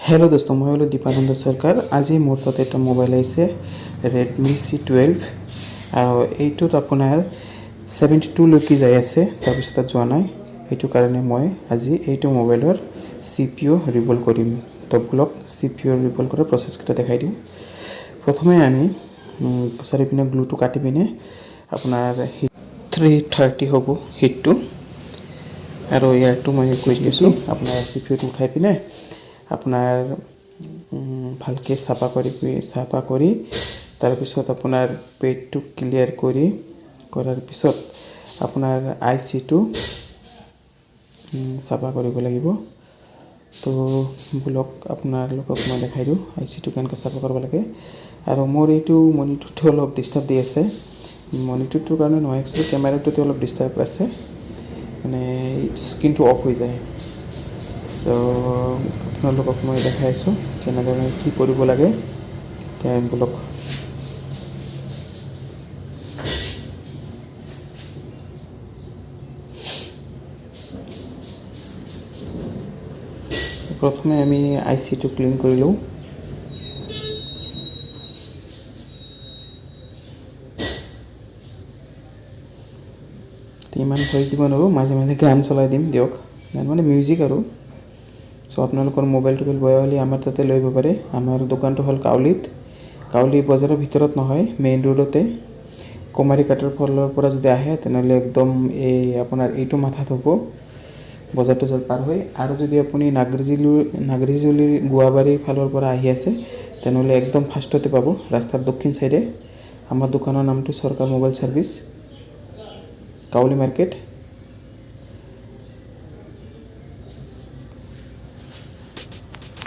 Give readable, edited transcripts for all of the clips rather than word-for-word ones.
Hello दोस्तों, मैं hello दीपानंद सरकार। आज मोर तक एक मोबाइल आइसे रेडमी c12 और এইটোত আপোনাৰ 72 লৈকে যাই আছে। তাৰপিছত যোৱা নাই, এইটো কাৰণে মই আজি এইটো মোবাইলৰ CPU ৰিবল কৰিম। তো ব্লক CPU ৰিবল কৰাৰ প্ৰচেছকেইটা দেখাই দিওঁ। প্ৰথমে আমি চাৰিপিনে গ্লুটো কাটি পিনে আপোনাৰ 330 হ'ব হিটটো, আৰু ইয়াৰটো মই কৈ দিছোঁ। আপোনাৰ CPUটো উঠাই পিনে আপোনাৰ ভালকে চাফা কৰি তাৰপিছত আপোনাৰ পেজটো ক্লিয়াৰ কৰাৰ পিছত আপোনাৰ IC-টো চাফা কৰিব লাগিব। তো ব্লক আপোনালোকক মই দেখাই দিওঁ IC-টো কেনেকৈ চাফা কৰিব লাগে। আৰু মোৰ এইটো মনিটৰটো অলপ ডিষ্টাৰ্ব দি আছে। মনিটৰটোৰ কাৰণে নহয়, একচুৱেলি কেমেৰাটোতে অলপ ডিষ্টাৰ্ব আছে, মানে স্ক্ৰীনটো অফ হৈ যায়। তো আপোনালোকক মই দেখাইছোঁ কেনেদৰে কি কৰিব লাগে। ব্লক প্ৰথমে আমি IC-টো ক্লিন কৰি লওঁ। ইমান হৈ দিব নোৱাৰোঁ, মাজে মাজে গান চলাই দিম দিয়ক, মানে মিউজিক আৰু। চ' আপোনালোকৰ মোবাইল বেয়া হ'লে আমাৰ তাতে লৈ আহিব পাৰে। আমাৰ দোকানটো হ'ল কাউলি বজাৰৰ ভিতৰত নহয়, মেইন ৰোডতে। কমাৰীঘাটৰ ফালৰ পৰা যদি আহে তেনেহ'লে একদম এই আপোনাৰ এইটো মাথাত হ'ব, বজাৰটো পাৰ হৈ। আৰু যদি আপুনি নাগৰিজুলিৰ গোৱাবাৰীৰ ফালৰ পৰা আহি আছে তেনেহ'লে একদম ফাৰ্ষ্টতে পাব, ৰাস্তাৰ দক্ষিণ চাইডে। আমাৰ দোকানৰ নামটো Sarkar mobile service, Kauli market.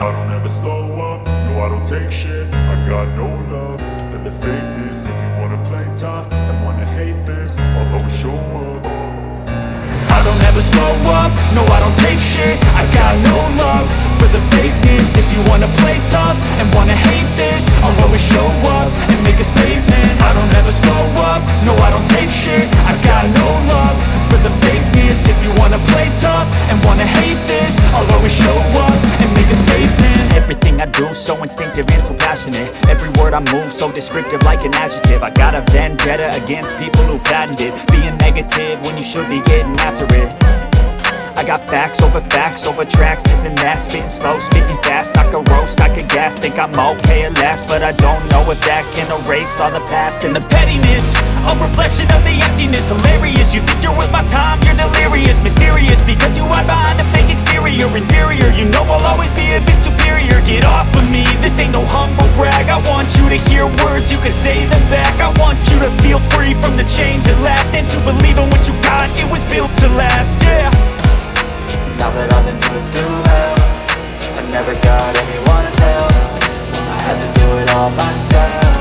I don't ever slow up, no I don't take shit. I got no love for the fakeness. If you wanna play tough and wanna hate this, I'll always show up. I don't ever slow up, no I don't take shit. I got no love for the fakeness. If you wanna play tough and wanna hate this, I'll always show up and make a statement. I don't ever slow up, no I don't take shit. I got no love for the fakeness. If you wanna play tough and wanna hate this, I'll always show up and make a statement. Everything I do so instinctive and so passionate. Every word I move so descriptive like an adjective. I got a vendetta against people who patented being negative when you should be getting after it. I got facts over tracks, this and that. Spitting slow, spitting fast, I could roast, I could gas. Think I'm okay at last, but I don't know if that can erase all the past. And the pettiness, a reflection of the emptiness. Hilarious, you think you're worth my time, you're delirious. Mysterious, because you hide behind a fake exterior. Inferior, you know I'll always be a bit superior. Get off of me, this ain't no humble brag. I want you to hear words, you can say them back. I want you to feel free from the chains at last, and to believe in what you got, it was built to last, yeah. Now that I've been put through hell, I never got anyone's help. I had to do it all myself.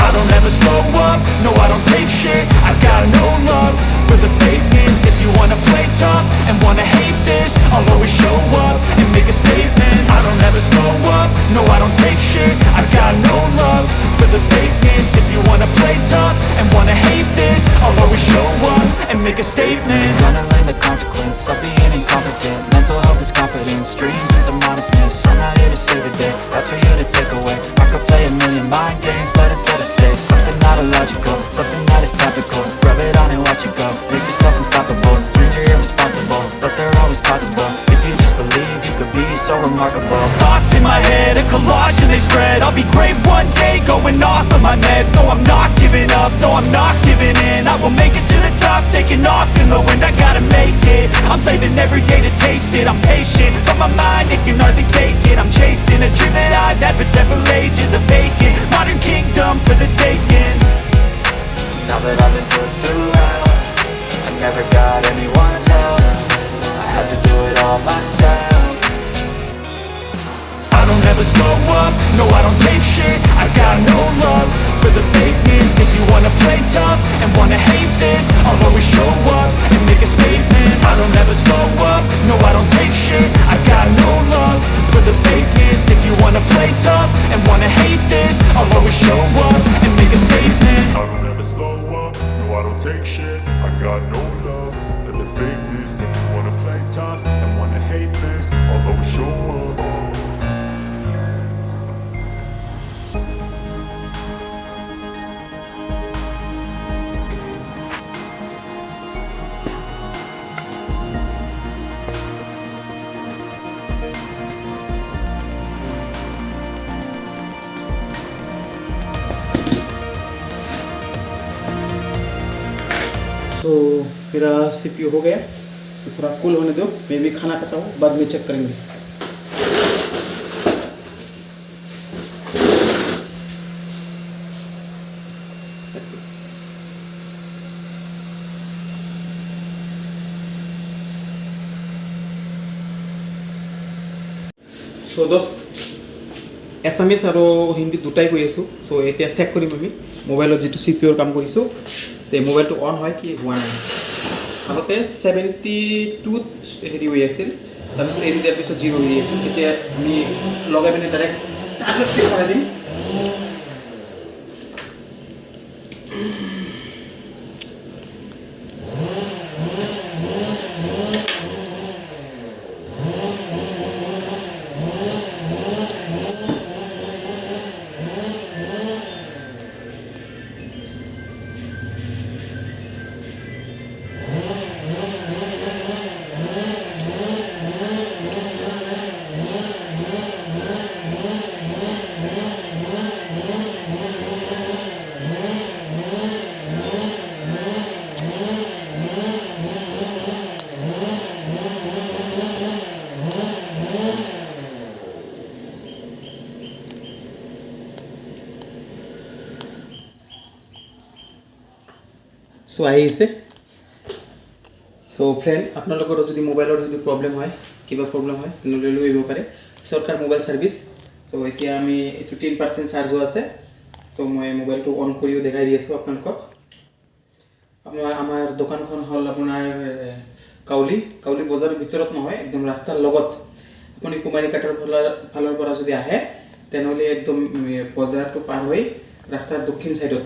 I don't ever slow up, no I don't take shit. I got no love for the fakeness. If you wanna play tough and wanna hate this, I'll always show up and make a statement. I don't ever slow up, no I don't take shit. I got no love for the fakeness. If you wanna play tough and wanna hate this, I'll always show up and make a statement. Gonna learn the consequence of being incompetent. Mental health is confidence, dreams and some modestness. I'm not here to save the day, that's for you to take away. I could play a million mind games, but instead I say something not illogical, something that is topical. Rub it on and watch it go, make yourself unstoppable. Dreams are irresponsible, but they're always possible. If you just believe, you could be so remarkable. Thoughts in my head, a collage and they spread. I'll be great one day, going off of my meds. No I'm not giving up, no I'm not giving in. I will make it to the top, taking off in the wind. I gotta make it, I'm saving every day to taste it. I'm patient, but my mind, it can hardly take it. I'm chasing a dream that I've had for several ages. A vacant, modern kingdom for the taking. Now that I've been put through hell, I never got anyone's help. I had to do it all myself. I don't ever slow up, no I don't take shit. I got no love for the fakeness. If you wanna play tough and wanna hate this, I'll always show up and make a statement. I don't ever slow up, no I don't take shit. I got no love for the fakeness. If you wanna play tough and wanna hate this, I'll always show up and make a statement. I don't ever slow up, no I don't take shit. I got no love for the fakeness. If you wanna play tough and wanna hate this, I'll always show up तो मेरा CPU हो गया, तो थोड़ा cool होने दो, मैं भी खाना खाता हूँ, बाद में चेक करेंगे। सो दोस्त एसामिस और हिंदी दुटाई कर आसो। सो एतिया चेक करिम आमी मोबाइल जी CPU काम करिसो ते मोबाइल तो ऑन है कि हुआ ना आगते 72 हेरी हो आसिल तारपिছত एरि दियार पिছত 0 হৈ আছিল এতিয়া আমি লগাই পিনে ডাইৰেক্ট চাৰ্জত চেক কৰাই দিম। सो आइसे सो फ्रेंड आपनलोकर যদি মোবাইলৰ যদি প্ৰবলেম হয় কিবা প্ৰবলেম হয় তেনলৈ লৈ আহিব পাৰে सरकार मोबाइल सर्विस। सो এতিয়া আমি এটো 10% চাৰ্জ হৈ আছে। তো মই মোবাইলটো অন কৰিও দেখাই দি আছো আপোনালোকক। আমাৰ দোকানখন হল আপোনাৰ কাউলি বজাৰৰ ভিতৰত নহয়, একদম ৰাস্তাৰ লগত। আপুনি কুমাৰীকাটাৰ ফালৰ পৰা যদি আহে তেনলৈ একদম বজাৰটো পাৰ হৈ ৰাস্তাৰ দক্ষিণ সাইডত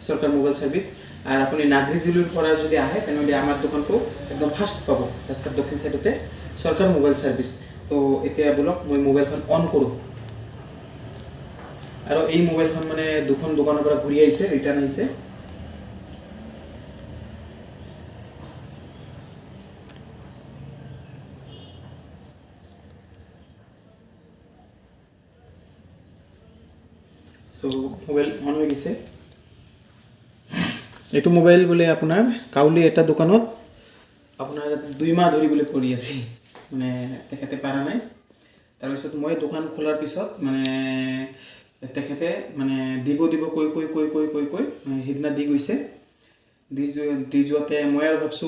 सरकार मोबाइल सर्विस। और अपनी नागरिजुलिर পৰা যদি আহে তেনলে আমার দোকানটো একদম ফার্স্ট পাবো রাস্তার দক্ষিণ সাইডতে सरकार मोबाइल सर्विस। तो এতিয়া বলক মই মোবাইলখন অন কৰো। আৰু এই মোবাইলখন মানে দুখন দোকানৰ পৰা ঘূৰি আহিছে, ৰিটাৰ্ন আহিছে। সো মোবাইল অন হৈ গৈছে। এইটো মোবাইল বলে আপনার কাউলি এটা দোকানত আপনার 2 মাহ ধৰি বলে পৰি আছে, মানে তেখেতে পাৰা নাই। তাৰপিছত মই দোকান খোলাৰ পিছত মানে তেখেতে মানে দিব কৈ সিদিনা দি গৈছে। দি যোৱাতে মই আৰু ভাবছো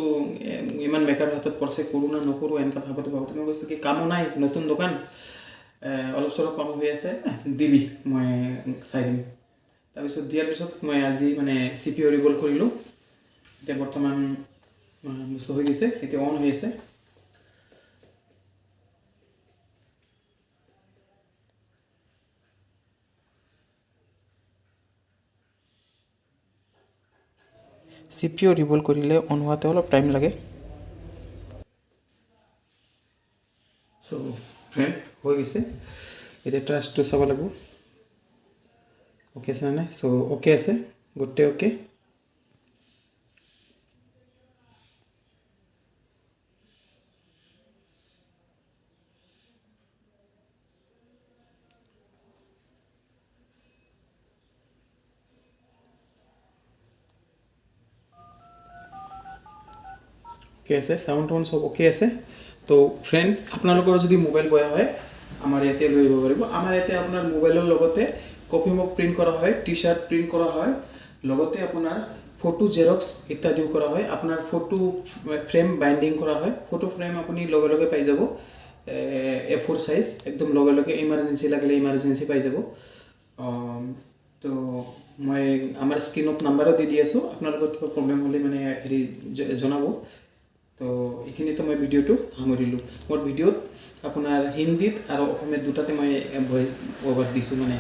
ইমান মেকাৰ হাতত পৰছে, কৰো না নকৰো এনেকা ভাবতে মই কৈছো কি কামো নাই, নতুন দোকান অলপ চলপ কাম হৈ আছে, দিবি মই চাই দিম। তাৰপিছত দিয়াৰ পিছত মই আজি মানে CPU ৰিবল কৰিলোঁ। এতিয়া বৰ্তমান বস্তু হৈ গৈছে, এতিয়া অন হৈ আছে। CPU ৰিবল কৰিলে অন হোৱাতে অলপ টাইম লাগে। সো ফ্ৰেণ্ড হৈ গৈছে, এতিয়া ট্ৰাষ্টটো চাব লাগিব ओके আছে না। সো ওকে আছে, গোটে ওকে। ओके আছে, साउंड टोन सब ओके আছে। तो फ्रेंड আপোনালোকৰ যদি মোবাইল বয়া হয় আমাৰ ইয়াতে লৈ আহিব পাৰিব। আমাৰ ইয়াতে আপোনাৰ মোবাইলৰ লগতে কপি মক প্ৰিন্ট করা হয়, টি শার্ট প্রিন্ট করা হয়, লগতে আপনার ফটো জেরক্স ইত্যাদিও করা হয়। আপনার ফটো ফ্রেম বাইন্ডিং করা হয়। ফটো ফ্রেম আপনি লগে লগে পাই যাব, A4 সাইজ একদম লগে লগে, ইমার্জেন্সি লাগলে ইমার্জেন্সি পাই যাব। তো মই আমার স্ক্রিনত নাম্বারও দি আছো, আপনার কিবা প্রবলেম হলে মানে হেৰি জনাব। তো এইখিনি তো মই ভিডিওটো সামৰিলোঁ। মোৰ ভিডিওত আপোনাৰ হিন্দীত আৰু অসমীয়াত দুটাতে মই ভয়েস ওভার দিছোঁ, মানে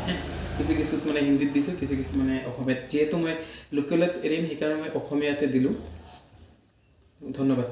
কিছু মানে হিন্দীত দিছোঁ, কিছু মানে অসমীয়াত। যেহেতু মই লোকেলত এৰিম সেইকাৰণে মই অসমীয়াতে দিলোঁ। ধন্যবাদ।